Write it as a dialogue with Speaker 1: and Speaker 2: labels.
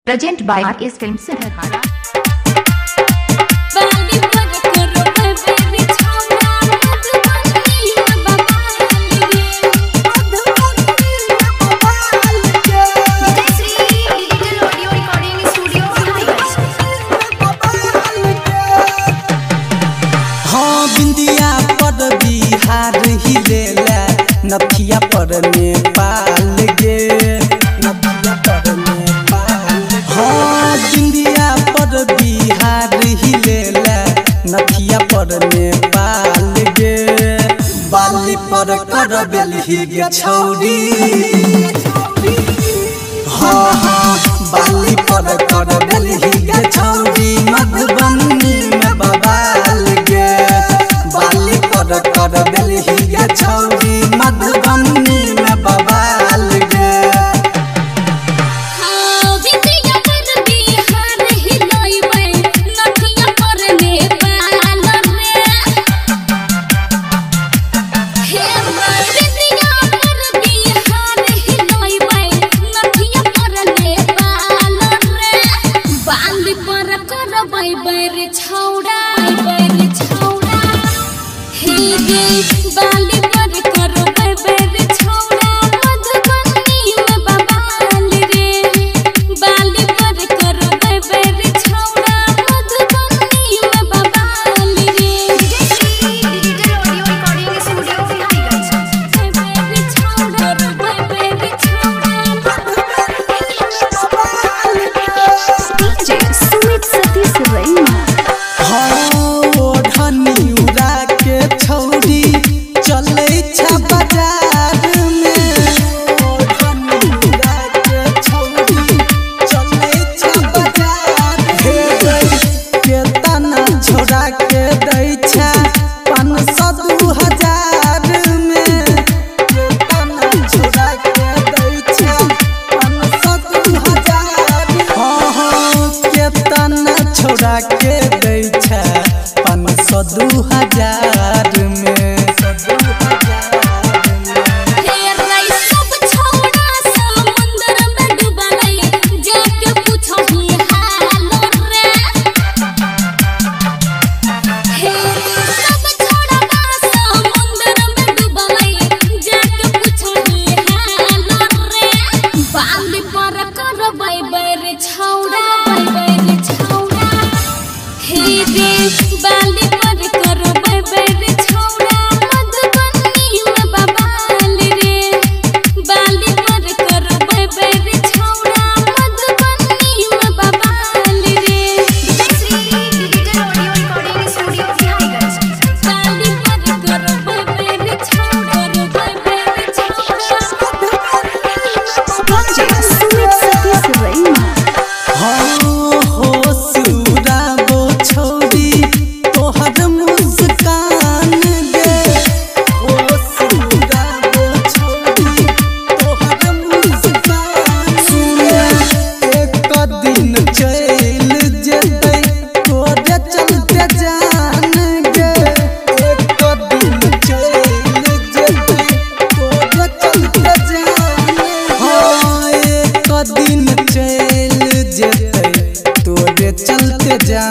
Speaker 1: Present by RS film Singhdhara.
Speaker 2: Bihar ही लेला नथिया पर नेपाल गे, नथिया पर नेपाल। हाँ बिंदिया पर बिहार ही लेला नथिया पर नेपाल गे, बाली पर कर बेलही गे छौरी। हाँ हाँ बाली पर कर बेलही गे छौरी, मधुबनी में बवाल गे, बाली पर कर बेलही गे छौरी, मधुबनी में बवाल गे।
Speaker 3: बाली पर करो बेबे छौड़ा, मधुबनी में बवाल रे। बाली पर करो बेबे छौड़ा, मधुबनी में बवाल रे। Digital audio recording studio Viharigunj. बेबे छौड़ा बेबे छौड़ा, डीजे सुमित सतीश रैना।
Speaker 2: छोड़ा के दै छै 500-2000 में।
Speaker 3: बाली पर करो बेबे छौड़ा, मधुबनी में बवाल रे। बाली पर करो बेबे छौड़ा, मधुबनी में बवाल रे। Digital audio recording studio Viharigunj. बाली पर करो बेबे छौड़ा, बेबे छौड़ा, सुमित सतीश रैना।
Speaker 2: दिन चल जेतै तोरे चलते जा।